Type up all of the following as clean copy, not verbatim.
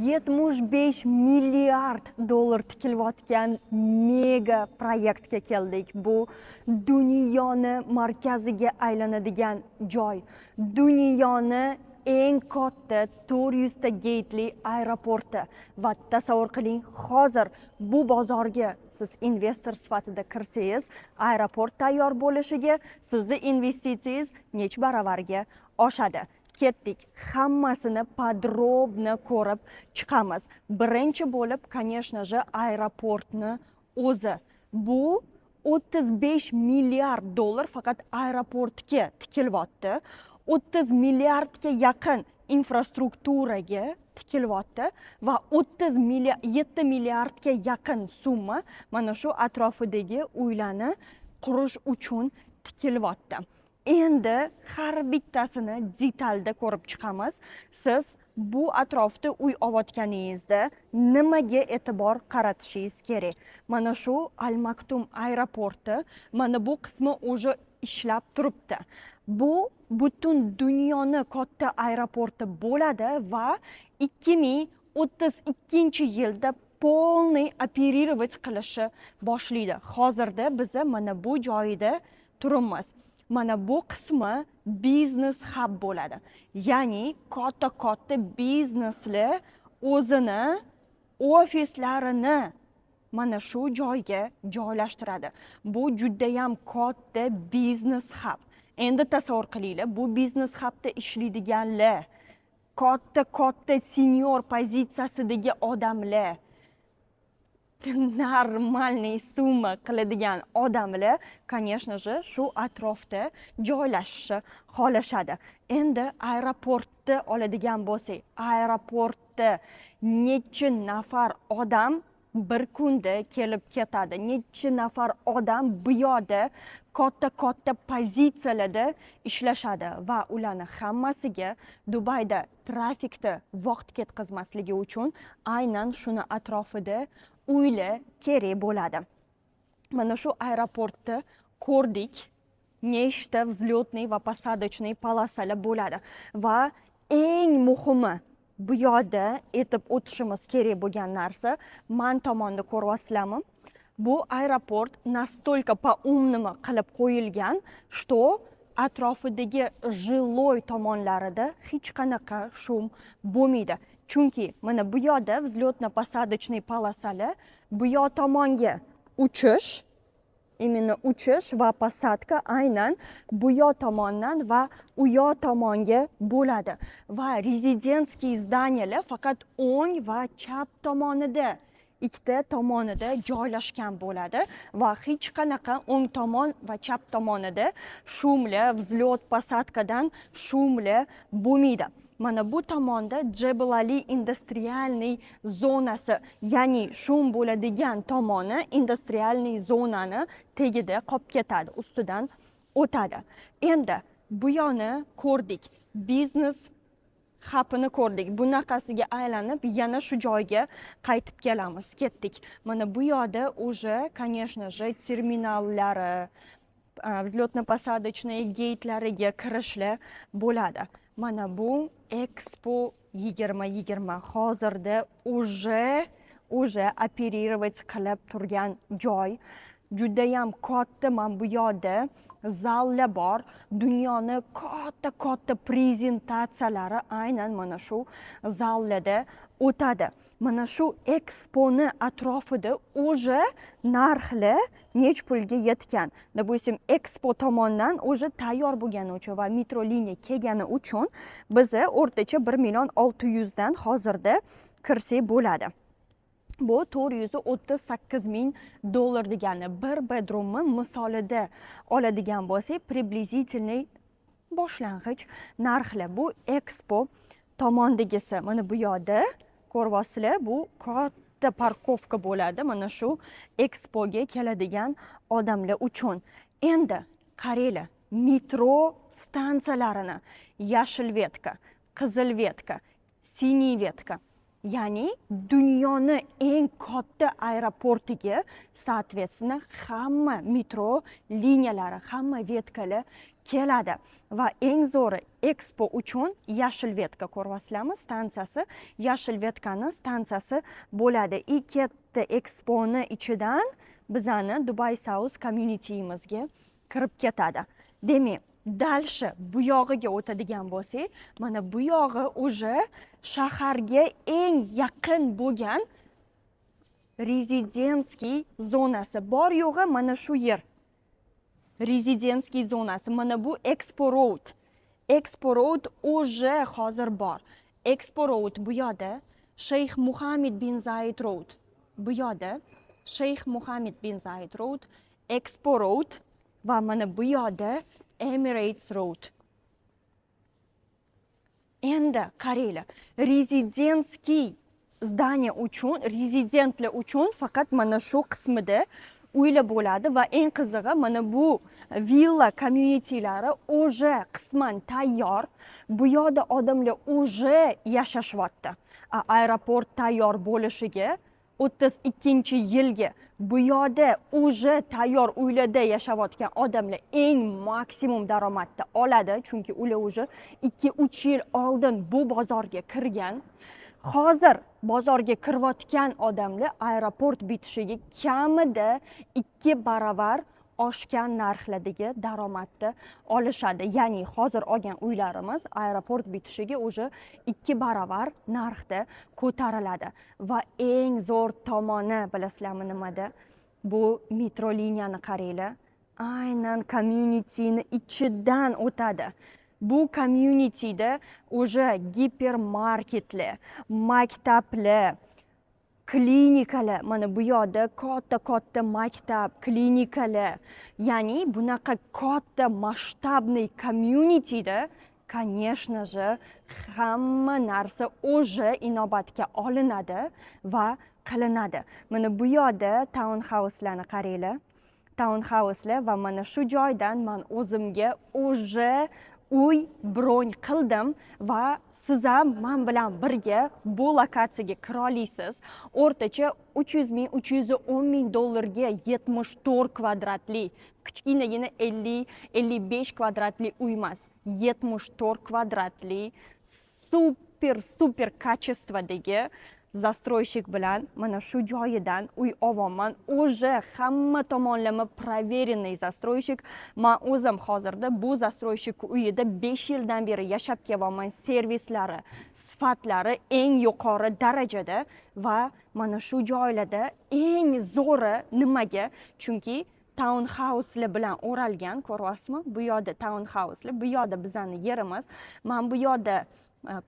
$75 milliard tikilayotgan mega proyektga keldik. Bu dunyoni markaziga aylanadigan joy. Dunyoni eng katta 400 ta gateli aeroporti va tasavvur qiling, hozir bu bozorga siz investor sifatida kirsangiz, aeroport tayyor bo'lishiga sizni investitsiyangiz nech baravarga oshadi. Ketdik, hammasini podrobno ko'rib chiqamiz. Birinchi bo'lib, конечно же, aeroportni o'zi. Bu $35 milliard faqat aeroportga tikilyapti. 30 milliardga yaqin infrastrukturaga tikilyapti va 7 milliardga yaqin summa mana shu atrofidagi uylarni qurish uchun tikilyapti. Endi har bittasini detalda ko'rib chiqamiz. Siz bu atrofda uy olayotganingizda nimaga e'tibor qaratishingiz kerak? Mana shu Al Maktum aeroporti, mana bu qismi o'zi ishlab turibdi. Bu butun dunyoni katta aeroporti bo'ladi va 2032-yilda polniy operatsiya qilishi boshlaydi. Hozirda biz mana bu joyda turibmiz. Mana bu qismi biznes hub bo'ladi. Ya'ni katta bizneslar o'zini ofislarini mana shu joyga joylashtiradi. Bu juda ham katta biznes hub. Endi tasavvur qilinglar, bu biznes hubda ishlaydiganlar, katta senior pozitsiyasidagi odamlar, normalniy summa qiladigan odamlar, конечно же, shu atrofda joylashishni xohlashadi. Endi aeroportni oladigan bo'lsak, aeroportda necha nafar odam bir kunda kelib ketadi. Necha nafar odam bu yerda katta pozitsiyalarda ishlashadi va ularni hammasiga Dubayda trafikda vaqt ketkazmasligi uchun aynan shuni atrofida uylar kerak bo'ladi. Mana shu aeroportda ko'rdik, nechta vzlyotniy va посадочный polosalar bo'ladi va eng muhimi bu yerda aytib o'tishimiz kerak bo'lgan narsa, man tomonda ko'ryapsizlarmi? Bu aeroport настолько по-умному qilib qo'yilgan, что atrofidagi жилой tomonlarida hech qanaqa shum bo'lmaydi. Chunki mana bu yerda vzlyotno-посадочный polosalar, bu yer tomonga uchish, именно uchish va посадка aynan bu yer tomondan va u yer tomonga bo'ladi. Va rezidenskiy zdaniyalar faqat o'ng va chap tomonida, ikkita tomonida joylashgan bo'ladi va hech qanaqa o'ng tomon va chap tomonida shumlar, vzlyot posadkadan shumlar bo'lmaydi. Mana bu tomonda Jebel Ali industrialniy zonasi, ya'ni shum bo'ladigan tomoni industrialniy zonani tagida qolib ketadi, ustidan o'tadi. Endi bu yerni ko'rdik, biznes hubini ko'rdik. Bunaqasiga aylanib yana shu joyga qaytib kelamiz. Ketdik. Mana bu yerda уже, конечно же, terminallari, vzlyotno-посадочный geytlariga kirishlar bo'ladi. Mana bu Expo 2020 hozirda уже operatsiya qilib turgan joy. Juda ham katta, mana bu yerda zallar bor. Dunyoni katta prezentatsiyalari aynan mana shu zallarda o'tadi. Mana shu Exponi atrofida уже narxlar nech pulga yetgan. Допустим, Expo tomonidan уже tayyor bo'lgani uchun va metro liniya kelgani uchun bizni o'rtacha 1,6 dan hozirda kirsak bo'ladi. Bu $438,000 degani. Bir bedroomni misolida oladigan bo'lsak, приблизительный boshlang'ich narxlar. Bu Expo tomondagisi. Mana bu yerda ko'ryapsizlar, bu katta parkovka bo'ladi mana shu Expoga keladigan odamlar uchun. Endi qaranglar, metro stansiyalarini, yashil vetka, qizil vetka, siniy vetka, ya'ni dunyoni eng katta aeroportiga соответственно hamma metro liniyalari, hamma vetkalar keladi va eng zo'ri Expo uchun yashil vetka ko'ryapsizlarmi stansiyasi, yashil vetkani stansiyasi bo'ladi. Katta Exponi ichidan bizani Dubai South community'imizga kirib ketadi. Demak, dalshi bu yog'iga o'tadigan bo'lsak, mana bu yog'i уже shaharga eng yaqin bo'lgan rezidentskiy zonasi. Bor yo'g'i mana shu yer. Rezidentskiy zonasi. Mana bu Expo Road. Expo Road уже hozir bor. Expo Road bu yoqda, Shayx Muhammad bin Zayed Road. Bu yoqda Shayx Muhammad bin Zayed Road, Expo Road va mana bu yoqda Emirates Road. Endi qaranglar, rezidentskiy zdaniya uchun, rezidentlar uchun faqat mana shu qismida uylar bo'ladi va eng qizig'i mana bu villa communitylari уже qisman tayyor. Bu yoqda odamlar уже yashashyapti. Aeroport tayyor bo'lishiga 32-yilga bu yoqda уже tayyor uylarda yashayotgan odamlar eng maksimum daromadni oladi, chunki ular уже 2-3 yil oldin bu bozorga kirgan. Hozir bozorga kirayotgan odamlar aeroport bitishiga kamida 2 baravar oshgan narxlardagi daromadni olishadi. Ya'ni hozir olgan uylarimiz aeroport bitishiga уже 2 baravar narxda ko'tariladi. Va eng zo'r tomoni bilasizlarmi nimada? Bu metro liniyani qaranglar. Aynan communityni ichidan o'tadi. Bu communityda уже gipermarketlar, maktablar, klinikalar, mana bu yoqda katta maktab, klinikalar, ya'ni bunaqa katta masshtabniy communityda, конечно же, hamma narsa уже inobatga olinadi va qilinadi. Mana bu yoqda townhouse'larni qaranglar. Townhouse'lar va mana shu joydan men o'zimga уже uy bron qildim va siz ham men bilan birga bu lokatsiyaga kira olasiz. O'rtacha 300 ming, 310 ming dollarga 74 kvadratli, kichkinagina 50-55 kvadratli uy emas, 74 kvadratli super kачестводagi застройщик bilan mana shu joyidan uy olganman. Уже hamma tomonlama проверенный застройщик. Men o'zim hozirda bu застройщик uyida 5 yildan beri yashab kelyapman. Servislari, sifatlari eng yuqori darajada va mana shu joylarda eng zo'ri nimaga? Chunki townhouse'lar bilan o'ralgan, ko'ryapsizmi? Bu yoqda townhouse'lar, bu yoqda bizning yerimiz. Men bu yoqda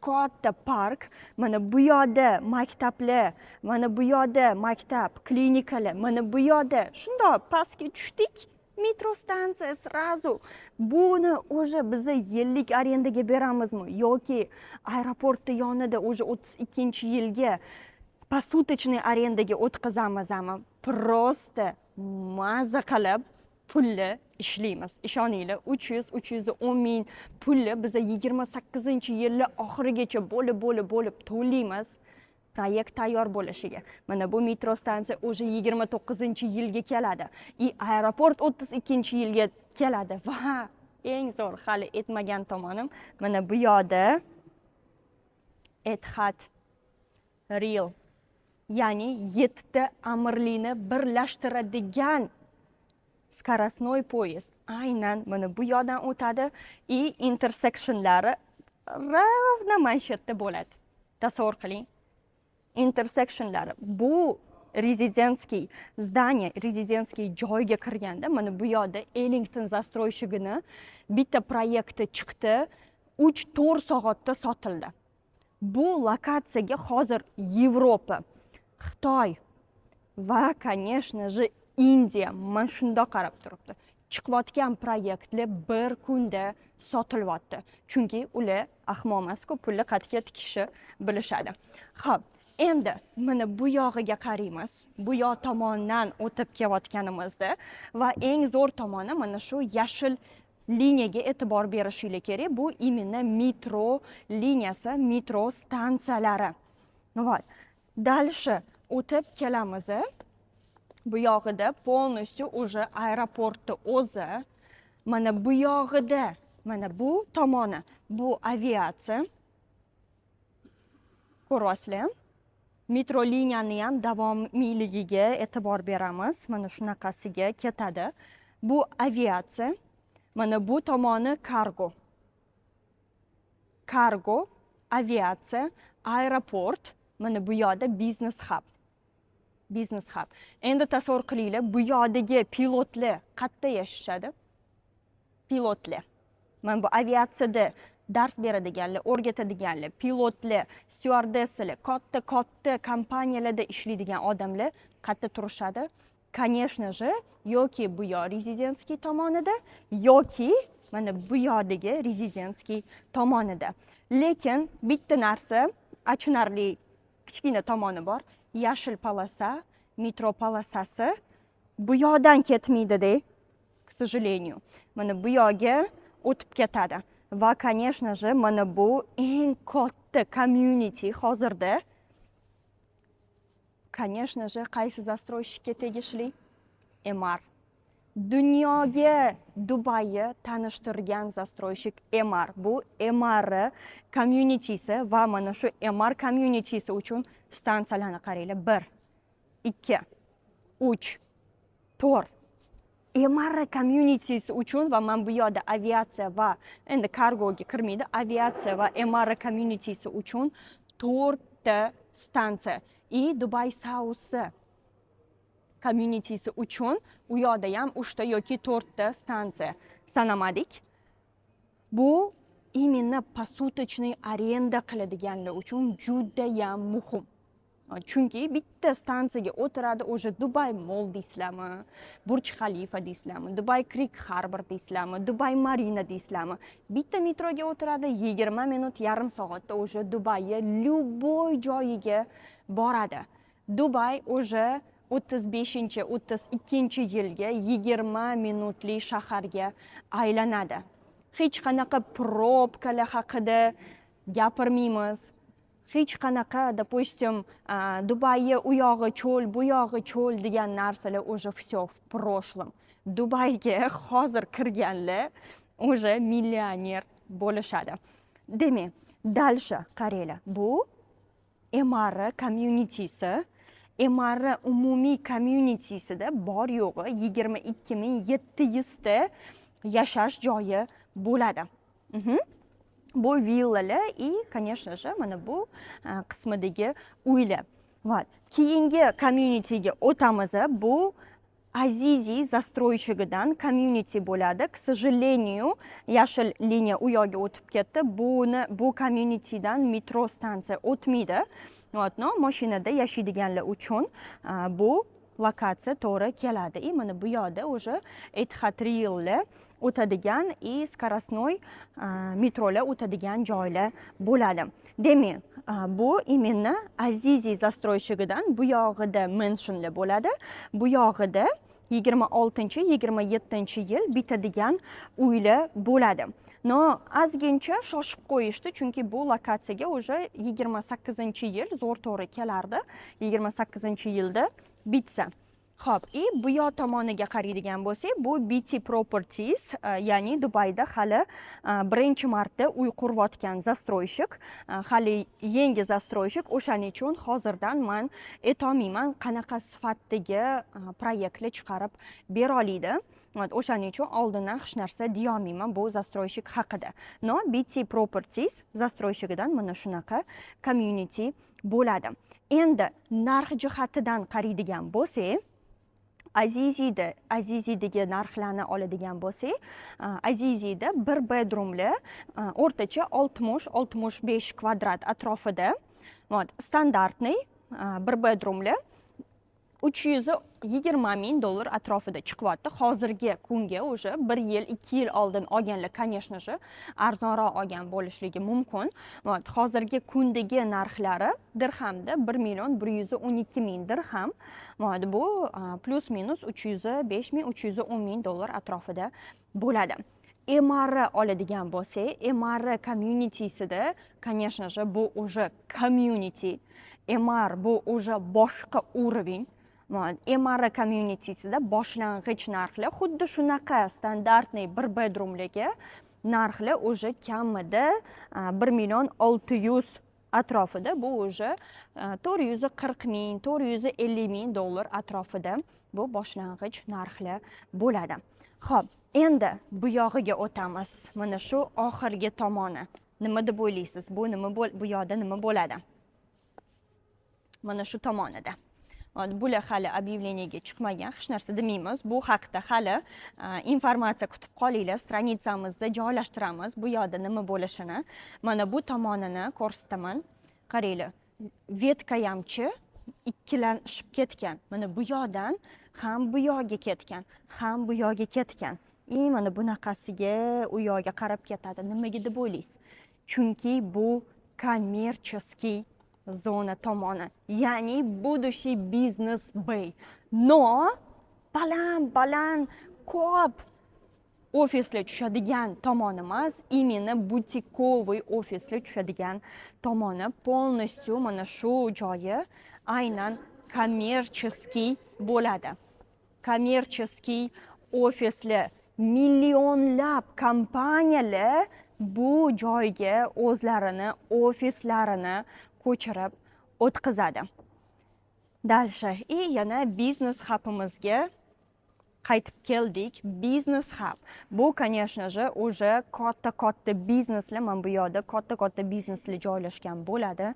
katta park, mana bu yoqda maktablar, mana bu yoqda maktab, klinikalar, mana bu yoqda shundoq pastga tushdik, metro stansiya sразу. Buni уже biz yillik arendaga beramizmi yoki aeroportning yonida уже 32-yilga посуточный arendaga o'tkazamizmi? Просто maza qilib pulli ishlaymiz. Ishoninglar, 300-310 ming pulli biz 28-yilning oxirigacha bo'lib to'laymiz. Proyekt tayyor bo'lishiga. Mana bu metro stansiya o'sha 29-yilga keladi. Aeroport 32-yilga keladi va eng zo'r hali etmagan tomonim mana bu yoqda Etihad Rail, ya'ni 7 ta amirlikni birlashtiradigan скоростной поезд aynan mana bu yoqdan o'tadi. Intersectionlari ravna manshetda bo'ladi. Tasavvur qiling. Intersectionlari bu rezidentskiy zdaniya, rezidentskiy joyga kirganda mana bu yoqda Ellington застройщигini bitta proyekti chiqdi, 3-4 soatda sotildi. Bu lokatsiyaga hozir Yevropa, Xitoy va конечно же Indiya mana shundoq qarab turibdi. Chiqayotgan proyektlar bir kunda sotilyapti. Chunki ular ahmoq emas-ku, pulni qayerga tikishni bilishadi. Xo'p, endi mana bu yog'iga qaraymiz. Bu yoq tomondan o'tib kelayotganimizda va eng zo'r tomoni mana shu yashil liniyaga e'tibor berishingiz kerak. Bu imенно metro liniyasi, metro stansiyalari. Вот. Дальше o'tib kelamiz. Bu yog'ida полностью уже aeroportni o'zi. Mana bu yog'ida, mana bu tomoni, bu aviatsiya. Ko'ryapsizlar? Metro liniyani ham davomiyligiga e'tibor beramiz. Mana shunaqasiga ketadi. Bu aviatsiya. Mana bu tomoni kargo. Kargo, aviatsiya, aeroport. Mana bu yoqda business hub. Business hub. Endi tasavvur qilinglar, bu yoqdagi pilotlar qayerda yashashadi? Pilotlar. Mana bu aviatsiyada dars beradiganlar, o'rgatadiganlar, pilotlar, styuardessalar, katta kompaniyalarda ishlaydigan odamlar qayerda turishadi? Конечно же, yoki bu yoq rezidentskiy tomonida, yoki mana bu yoqdagi rezidentskiy tomonida. Lekin bitta narsa achinarli kichkina tomoni bor. Yashil polasa, metro polosasi bu yoqdan ketmaydi-da, к сожалению. Mana bu yoqga o'tib ketadi. Va, конечно же, mana bu eng katta community hozirda. Конечно же, qaysi застройщикка tegishli? Emar. Dunyoga Dubayni tanishtirgan застройщик Emar. Bu Emar communitysi va mana shu Emar communitysi uchun stansiyalarni qaranglar. 1, 2, 3, 4. Emar communitysi uchun va mana bu yoqda aviatsiya va endi kargoga kirmaydi. Aviatsiya va Emar communitysi uchun 4 ta stansiya. Dubai South communitysi uchun u yoqda ham 3 ta yoki 4 ta stansiya sanamadik. Bu именно посуточный arenda qiladiganlar uchun juda ham muhim. Chunki bitta stansiyaga o'tiradi, o'sha Dubai Mall deysizlarmi, Burj Khalifa deysizlarmi, Dubai Creek Harbor deysizlarmi, Dubai Marina deysizlarmi. Bitta metroga o'tiradi, 20 minut, yarim soatda o'sha Dubayga любой joyiga boradi. Dubai o'sha 35-32-yilga 20 minutli shaharga aylanadi. Hech qanaqa probkalar haqida gapirmaymiz. Hech qanaqa, допустим, Dubayga u yog'i cho'l, bu yog'i cho'l degan narsalar o'sha всё в прошлом. Dubayga hozir kirganlar o'sha millioner bo'lishadi. Demak, dальше qaranglar. Bu Emar communitysi. Emar umumiy communitysida bor yo'g'i 22.700 ta yashash joyi bo'ladi. Bu villalar и, конечно же, mana bu qismidagi uylar. Вот. Keyingi communityga o'tamiz. Bu Azizi застройщигidan community bo'ladi. К сожалению, yashil liniya u yoqqa o'tib ketdi. Bu communitydan metro stansiya o'tmaydi. No, mashinada yashaydiganlar uchun bu lokatsiya to'g'ri keladi. Mana bu yoqda o'sha Etihad Rail'lar o'tadigan скоростной metrolar o'tadigan joylar bo'ladi. Demak, bu именно Azizi застройщигidan bu yog'ida mentionlar bo'ladi. Bu yog'ida 26-27 yil bitadigan uylar bo'ladi. No, ozgincha shoshib qo'yishdi, chunki bu lokatsiyaga o'sha 28-yil zo'r to'g'ri kelardi. 28-yilda bitsa. Xo'p, bu yoq tomoniga qaraydigan bo'lsak, bu BT Properties, ya'ni Dubayda hali birinchi marta uy qurayotgan застройщик, hali yangi застройщик, o'shaning uchun hozirdan men aytolmayman qanaqa sifatdagi proyektlar chiqarib bera oladi. O'shaning uchun oldindan hech narsa deya olmayman bu застройщик haqida. No, BT Properties застройщигidan mana shunaqa community bo'ladi. Endi narx jihatidan qaraydigan bo'lsak, Azizidagi narxlarni oladigan bo'lsak, Azizida bir bedroomli o'rtacha 60-65 kvadrat atrofida, standartniy bir bedroomli $320,000 atrofida chiqyapti. Hozirgi kunga o'sha 1 yil, 2 yil oldin olganlar, конечно же, arzonroq olgan bo'lishligi mumkin. Hozirgi kundagi narxlari dirhamda 1,112,000 dirham. Bu plus minus $305,000-310,000 atrofida bo'ladi. Emar oladigan bo'lsak, Emar communitysida, конечно же, bu уже community. MR bu уже boshqa uровень. MR community'sida boshlang'ich narxlar xuddi shunaqa standartniy 1 bedroomligi narxlar уже kamida 1.600.000 atrofida, bu уже 440.000, 450.000 dollar atrofida bu boshlang'ich narxlar bo'ladi. Xo'p, endi bu yog'iga o'tamiz. Mana shu oxirgi tomoni. Nima deb o'ylaysiz? Bu yoqda nima bo'ladi? Mana shu tomonida. Bular hali объявлениеga chiqmagan, hech narsa demaymiz. Bu haqda hali informatsiya kutib qolinglar, stranitsamizda joylashtiramiz bu yoqda nima bo'lishini. Mana bu tomonini ko'rsataman. Qaranglar, vetka hamchi ikkilanishib ketgan. Mana bu yoqdan ham bu yoqqa ketgan, ham bu yoqqa ketgan. Mana bunaqasiga u yoqqa qarab ketadi. Nimaga deb o'ylaysiz? Chunki bu kommerческий zona tomoni, ya'ni будущий biznes bay. No, baland ko'p ofislar tushadigan tomoni emas, именно butikovый ofislar tushadigan tomoni. Полностью mana shu joyi aynan kommerческий bo'ladi. Kommerческий ofislar, millionlab kompaniyalar bu joyga o'zlarini ofislarini ko'chirib o'tkazadi. Dalsha, yana biznes hubimizga qaytib keldik. Biznes hub. Bu, конечно же, уже katta bizneslar, mana bu yoqda katta bizneslar joylashgan bo'ladi.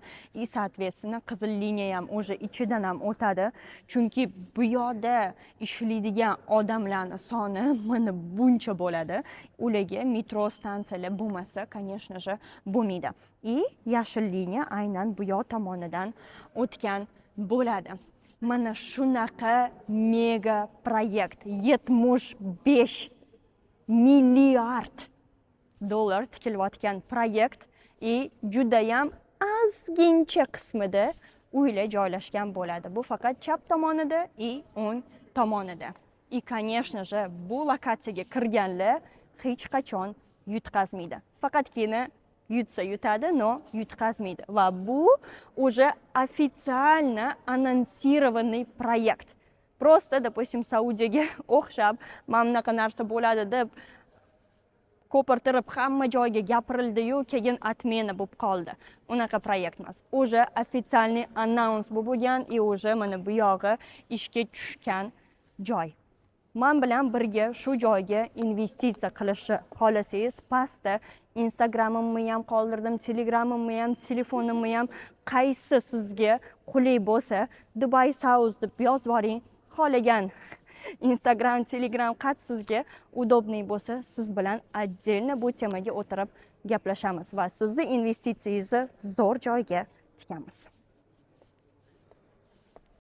Соответственно, qizil liniya ham уже ichidan ham o'tadi. Chunki bu yoqda ishlaydigan odamlarning soni mana buncha bo'ladi. Ularga metro stansiyalar bo'lmasa, конечно же, bo'lmaydi. Yashil liniya aynan bu yoq tomonidan o'tgan bo'ladi. Mana shunaqa mega proyekt, 75 milliard dollar tikilayotgan proyekt juda ham ozgincha qismida uylar joylashgan bo'ladi. Bu faqat chap tomonida o'ng tomonida. Конечно же, bu lokatsiyaga kirganlar hech qachon yutqazmaydi. Faqatgina yutsa yutadi, no yutqazmaydi. Va bu уже официально анонсированный proyekt. Просто, допустим, Saudiyaga o'xshab, mana bunaqa narsa bo'ladi deb ko'pirtirib hamma joyga gapirildi-yu, keyin отмена bo'lib qoldi. Unaqa proyekt emas. Уже официальный announce bo'lgan, уже mana bu yog'i ishga tushgan joy. Men bilan birga shu joyga investitsiya qilishni xohlasangiz, pastda Instagramimni ham qoldirdim, Telegramimni ham, telefonimni ham, qaysi sizga qulay bo'lsa, Dubai South deb yozib yuboring. Xohlagan Instagram, Telegram qat sizga удобный bo'lsa, siz bilan отдельно bu temaga o'tirib gaplashamiz va sizni investitsiyangizni zo'r joyga tikamiz.